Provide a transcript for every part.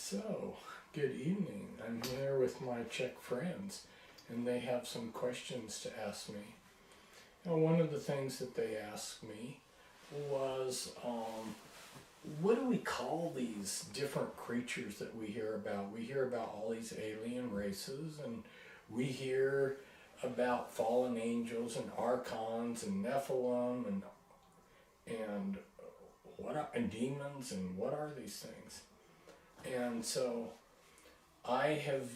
So, good evening. I'm here with my Czech friends, and they have some questions to ask me. Now, one of the things that they asked me was, what do we call these different creatures that we hear about? We hear about all these alien races, and we hear about fallen angels and archons and Nephilim and demons, and what are these things? And so I have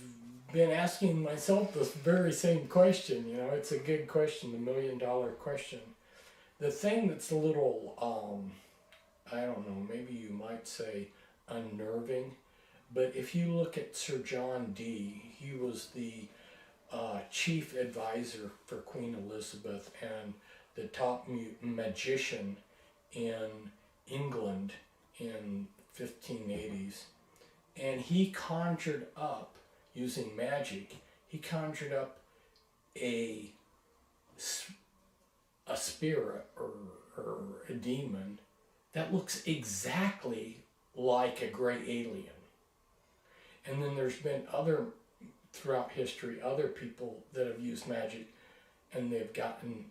been asking myself this very same question. You know, it's a good question, the $1,000,000 question. The thing that's a little, I don't know, maybe you might say unnerving, but if you look at Sir John Dee, he was the chief advisor for Queen Elizabeth and the top magician in England in 1580s. And he conjured up, using magic, he conjured up a spirit or a demon that looks exactly like a gray alien. And then there's been throughout history, other people that have used magic and they've gotten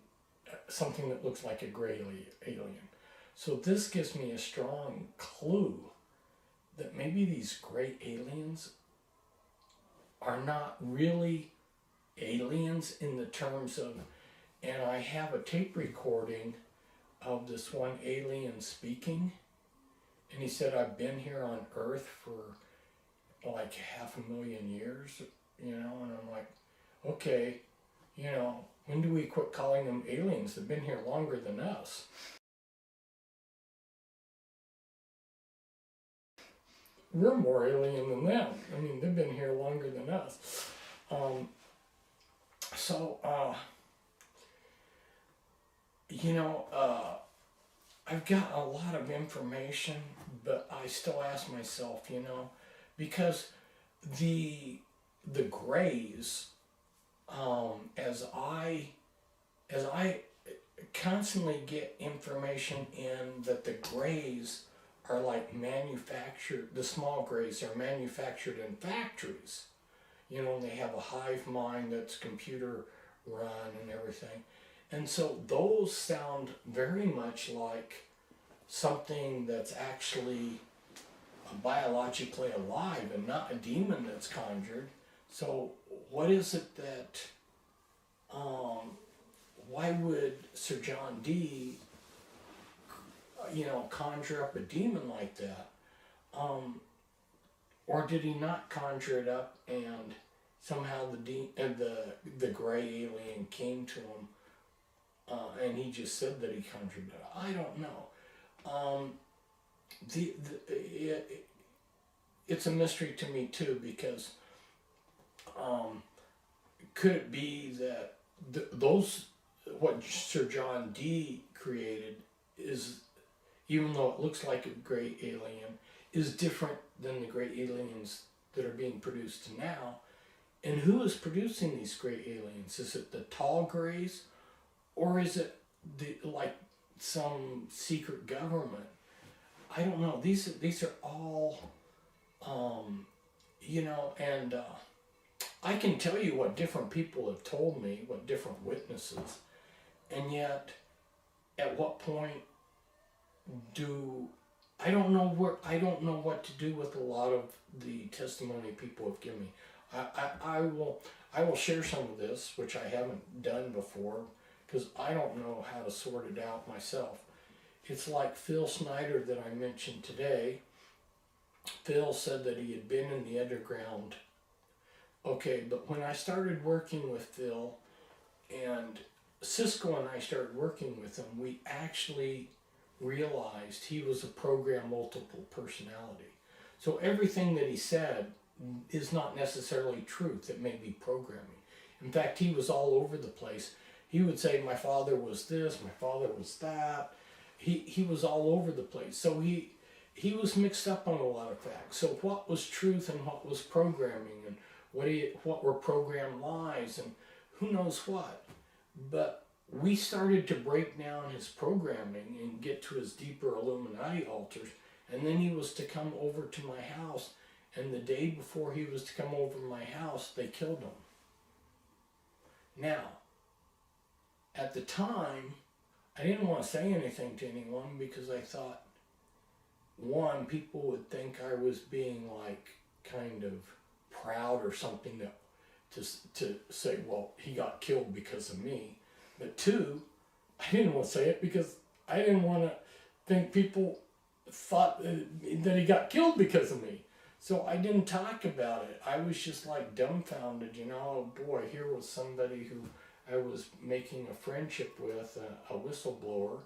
something that looks like a gray alien. So this gives me a strong clue that maybe these gray aliens are not really aliens in the terms of, and I have a tape recording of this one alien speaking, and he said, I've been here on Earth for like 500,000 years, you know, and I'm like, okay, you know, when do we quit calling them aliens? They've been here longer than us. We're more alien than them. I mean, they've been here longer than us. You know, I've got a lot of information, but I still ask myself, you know, because the grays, as I constantly get information in that the grays are like manufactured, the small grays are manufactured in factories. You know, they have a hive mind that's computer run and everything. And so those sound very much like something that's actually biologically alive and not a demon that's conjured. So what is it that, why would Sir John Dee, you know, conjure up a demon like that? Or did he not conjure it up and somehow the gray alien came to him and he just said that he conjured it up? I don't know. It's a mystery to me too, because could it be that what Sir John Dee created is, even though it looks like a gray alien, is different than the gray aliens that are being produced now? And who is producing these gray aliens? Is it the tall grays, or is it like some secret government? I don't know. These are all, you know, and I can tell you what different people have told me, what different witnesses, and yet at what point I don't know what to do with a lot of the testimony people have given me. I will share some of this, which I haven't done before, because I don't know how to sort it out myself. It's like Phil Snyder that I mentioned today. Phil said that he had been in the underground. Okay, but when I started working with Phil, and Cisco and I started working with him, we actually realized he was a program multiple personality. So everything that he said is not necessarily truth. It may be programming. In fact, he was all over the place. He would say, my father was this, my father was that. He was all over the place. So he was mixed up on a lot of facts. So what was truth and what was programming, and what were program lies, and who knows what. But we started to break down his programming and get to his deeper Illuminati altars, and then he was to come over to my house and the day before he was to come over to my house, they killed him. Now, at the time, I didn't want to say anything to anyone because I thought, one, people would think I was being like kind of proud or something to say, well, he got killed because of me. But two, I didn't want to say it because I didn't want to think people thought that he got killed because of me. So I didn't talk about it. I was just like dumbfounded, you know. Oh boy, here was somebody who I was making a friendship with, a whistleblower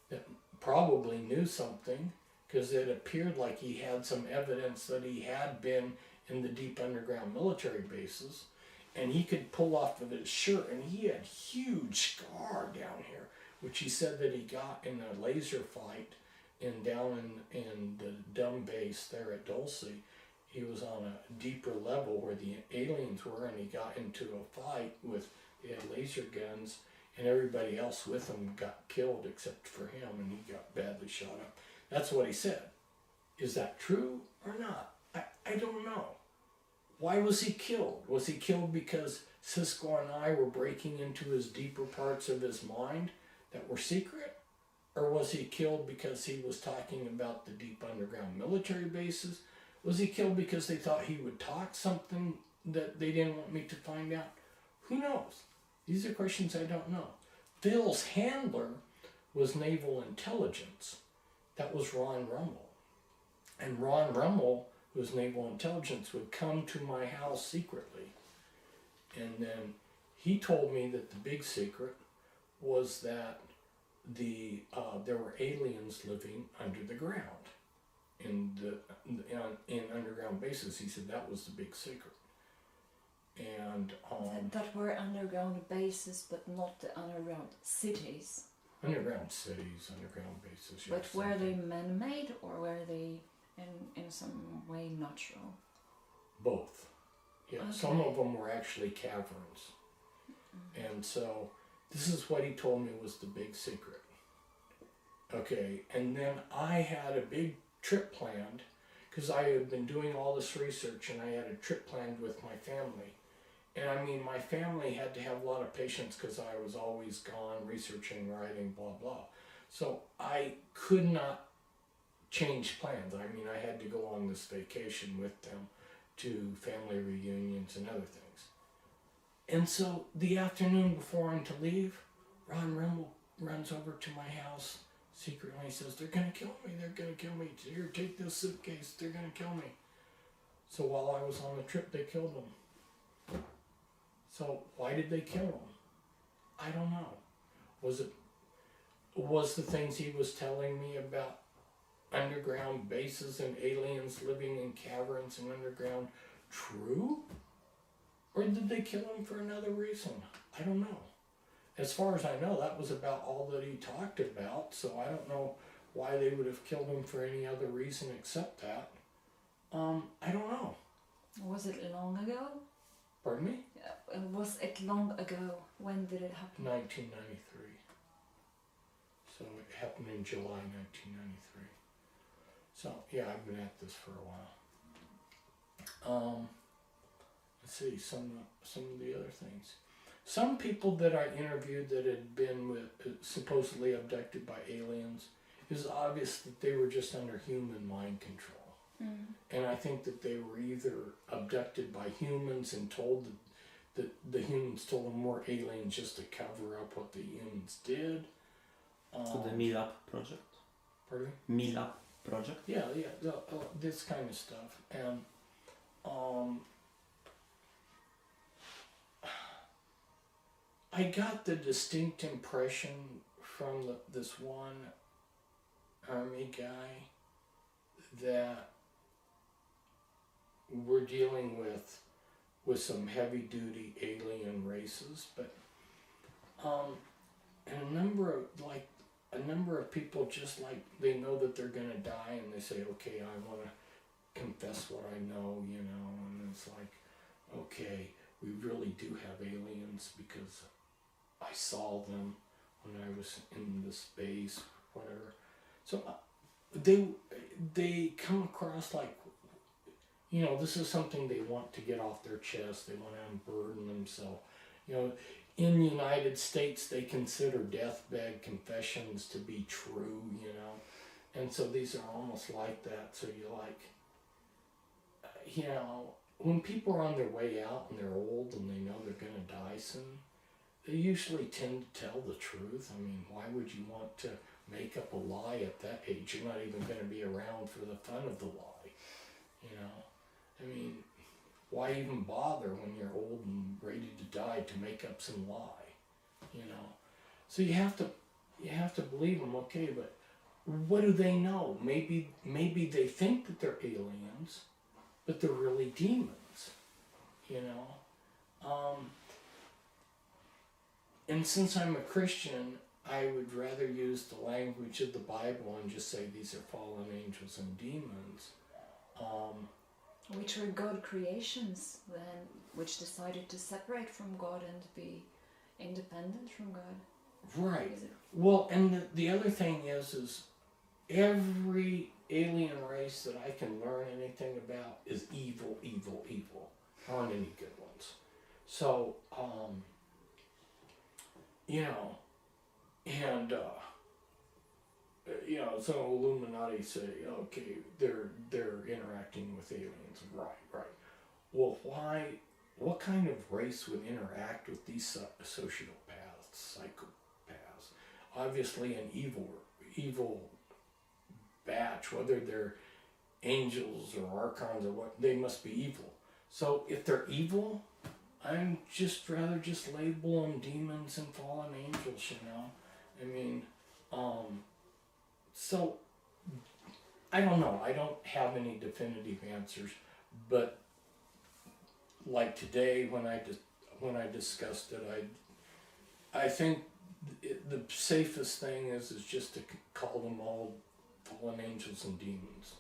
that probably knew something, because it appeared like he had some evidence that he had been in the deep underground military bases, and he could pull off of his shirt, and he had huge scar down here, which he said that he got in a laser fight down in the dumb base there at Dulce. He was on a deeper level where the aliens were, and he got into a fight with, they had laser guns, and everybody else with him got killed except for him, and he got badly shot up. That's what he said. Is that true or not? I don't know. Why was he killed? Was he killed because Cisco and I were breaking into his deeper parts of his mind that were secret? Or was he killed because he was talking about the deep underground military bases? Was he killed because they thought he would talk something that they didn't want me to find out? Who knows? These are questions I don't know. Phil's handler was naval intelligence. That was Ron Rummel. And Ron Rummel, who was naval intelligence, would come to my house secretly. And then he told me that the big secret was that there were aliens living under the ground in underground bases. He said that was the big secret. And that were underground bases, but not the underground cities. Underground cities, underground bases. But were they man-made or were they in some way natural? Both. Yeah, okay. Some of them were actually caverns. Mm-hmm. And so this is what he told me was the big secret. Okay, and then I had a big trip planned because I had been doing all this research, and I had a trip planned with my family. And I mean, my family had to have a lot of patience because I was always gone researching, writing, blah, blah. So I could not change plans. I mean, I had to go on this vacation with them to family reunions and other things. And so the afternoon before I'm to leave, Ron Rimmel runs over to my house secretly. He says, they're going to kill me. They're going to kill me. Here, take this suitcase. They're going to kill me. So while I was on the trip, they killed him. So why did they kill him? I don't know. Was the things he was telling me about underground bases and aliens living in caverns and underground true? Or did they kill him for another reason? I don't know. As far as I know, that was about all that he talked about, so I don't know why they would have killed him for any other reason except that. I don't know. Was it long ago? Pardon me? Was it long ago? When did it happen? 1993. So it happened in July 1993. So yeah, I've been at this for a while. Let's see some of the other things. Some people that I interviewed that had been supposedly abducted by aliens, it was obvious that they were just under human mind control. And I think that they were either abducted by humans and told that the humans told them more aliens just to cover up what the humans did. So the Meetup project? Pardon me? Meetup project? Yeah, this kind of stuff. And I got the distinct impression from this one army guy that we're dealing with some heavy-duty alien races, but and a number of people just like they know that they're gonna die, and they say, okay, I want to confess what I know, you know, and it's like, okay, we really do have aliens because I saw them when I was in the space, whatever. So they come across like You know, this is something they want to get off their chest. They want to unburden themselves. You know, in the United States, they consider deathbed confessions to be true, you know. And so these are almost like that. So you're like, you know, when people are on their way out and they're old and they know they're going to die soon, they usually tend to tell the truth. I mean, why would you want to make up a lie at that age? You're not even going to be around for the fun of the lie, you know. I mean, why even bother when you're old and ready to die to make up some lie, you know? So you have to believe them, okay, but what do they know? Maybe they think that they're aliens, but they're really demons, you know? And since I'm a Christian, I would rather use the language of the Bible and just say these are fallen angels and demons. Which were God creations then, which decided to separate from God and be independent from God. Right. Well, and the other thing is every alien race that I can learn anything about is evil, evil, evil. There aren't any good ones. So, you know, and you know, so Illuminati say, okay, they're interacting with aliens. Right. Well, why? What kind of race would interact with these sociopaths, psychopaths? Obviously, an evil batch, whether they're angels or archons or what, they must be evil. So if they're evil, I'm just rather just label them demons and fallen angels, you know. I mean, so I don't know. I don't have any definitive answers, but like today when I discussed it, I think the safest thing is just to call them all fallen angels and demons.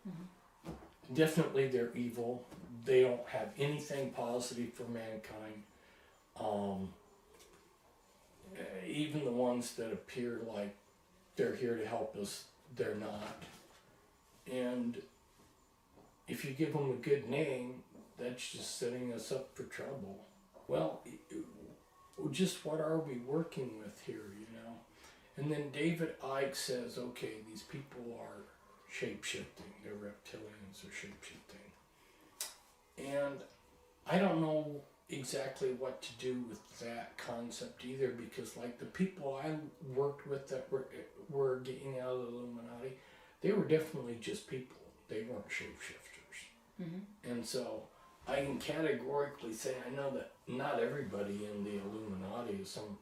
Mm-hmm. Definitely they're evil. They don't have anything positive for mankind. Even the ones that appear like they're here to help us, they're not. And if you give them a good name, that's just setting us up for trouble. Well, just what are we working with here, you know? And then David Icke says, okay, these people are shape-shifting. They're reptilians, they're shape-shifting. And I don't know exactly what to do with that concept either, because like the people I worked with that were getting out of the Illuminati, they were definitely just people. They weren't shapeshifters. Mm-hmm. And so I can categorically say I know that not everybody in the Illuminati is some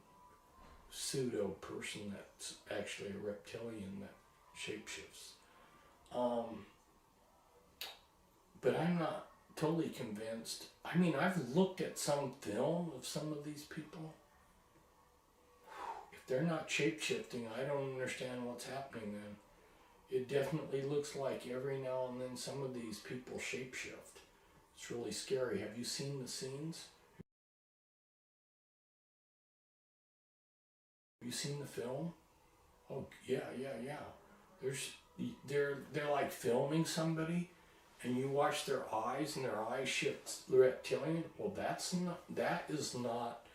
pseudo person that's actually a reptilian that shapeshifts. But I'm not totally convinced. I mean, I've looked at some film of some of these people. If they're not shape-shifting, I don't understand what's happening then. It definitely looks like every now and then some of these people shape-shift. It's really scary. Have you seen the scenes? Have you seen the film? Oh, yeah. They're like filming somebody, and you watch their eyes, and their eyes shift reptilian. Well, that is not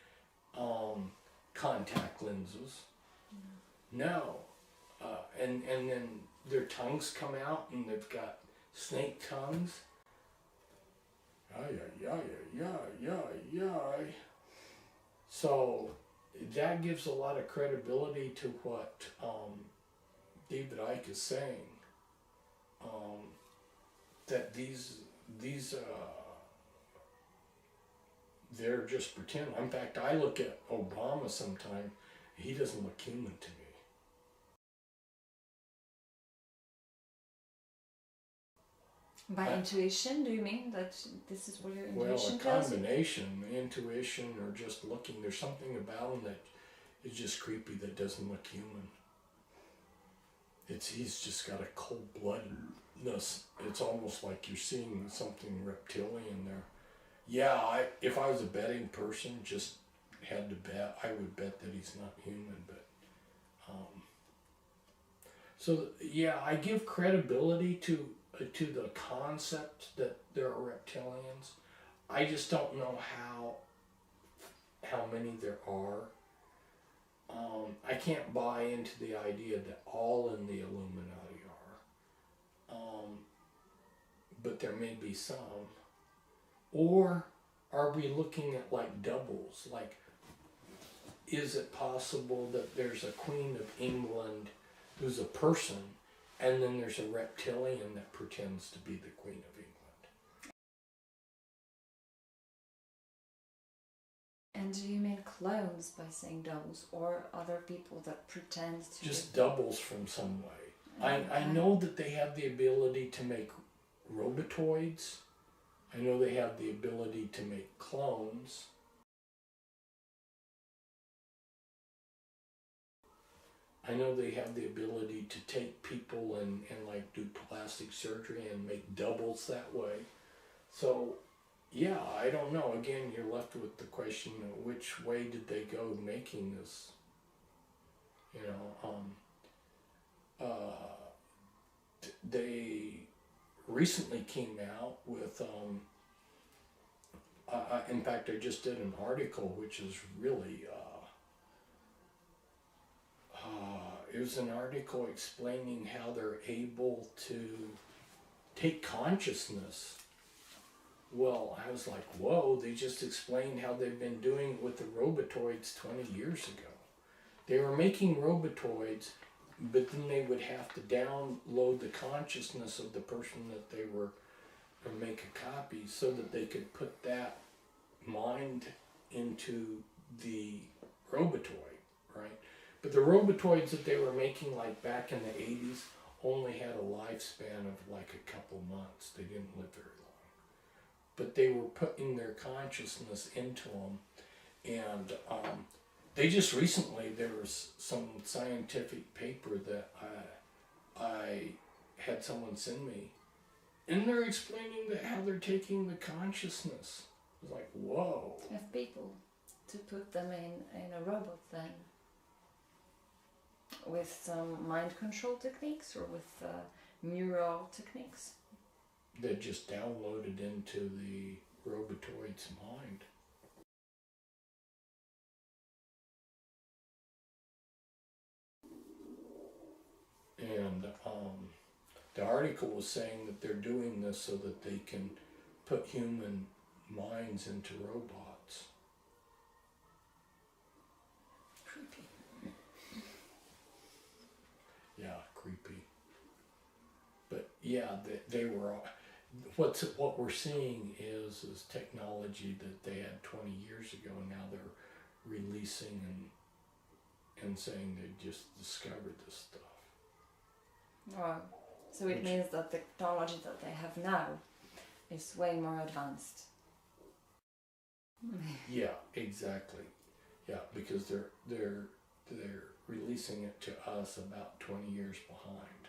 contact lenses. No. And then their tongues come out, and they've got snake tongues. So that gives a lot of credibility to what David Icke is saying. That these they're just pretend. In fact, I look at Obama sometimes. He doesn't look human to me. By intuition, do you mean that this is what your intuition tells you? Well, a combination, intuition or just looking. There's something about him that is just creepy that doesn't look human. He's just got a cold-bloodedness. It's almost like you're seeing something reptilian there. Yeah, if I was a betting person, just had to bet, I would bet that he's not human. But so yeah, I give credibility to to the concept that there are reptilians. I just don't know how many there are. I can't buy into the idea that all in the Illuminati are. But there may be some. Or are we looking at like doubles? Like, is it possible that there's a Queen of England who's a person, and then there's a reptilian that pretends to be the Queen of England? And do you mean clones by saying doubles, or other people that pretend to Just doubles from some way. I know that they have the ability to make robotoids. I know they have the ability to make clones. I know they have the ability to take people and like do plastic surgery and make doubles that way. So, yeah, I don't know. Again, you're left with the question of which way did they go making this? You know, they recently came out with, in fact, I just did an article which is really, it was an article explaining how they're able to take consciousness. Well, I was like, whoa, they just explained how they've been doing it with the robotoids 20 years ago. They were making robotoids, but then they would have to download the consciousness of the person that they were, or make a copy so that they could put that mind into the robotoid, right? But the robotoids that they were making like back in the 80s only had a lifespan of like a couple months. They didn't live very long. But they were putting their consciousness into them. And they just recently, there was some scientific paper that I had someone send me. And they're explaining that how they're taking the consciousness. I was like, whoa. Have people to put them in a robot then? With some mind control techniques or with neural techniques? That just downloaded into the robotoid's mind. And the article was saying that they're doing this so that they can put human minds into robots. Creepy. Yeah, creepy. But yeah, they were. What we're seeing is technology that they had 20 years ago. Now they're releasing and saying they just discovered this stuff. Wow. So it means that the technology that they have now is way more advanced. Yeah, exactly. Yeah, because they're releasing it to us about 20 years behind.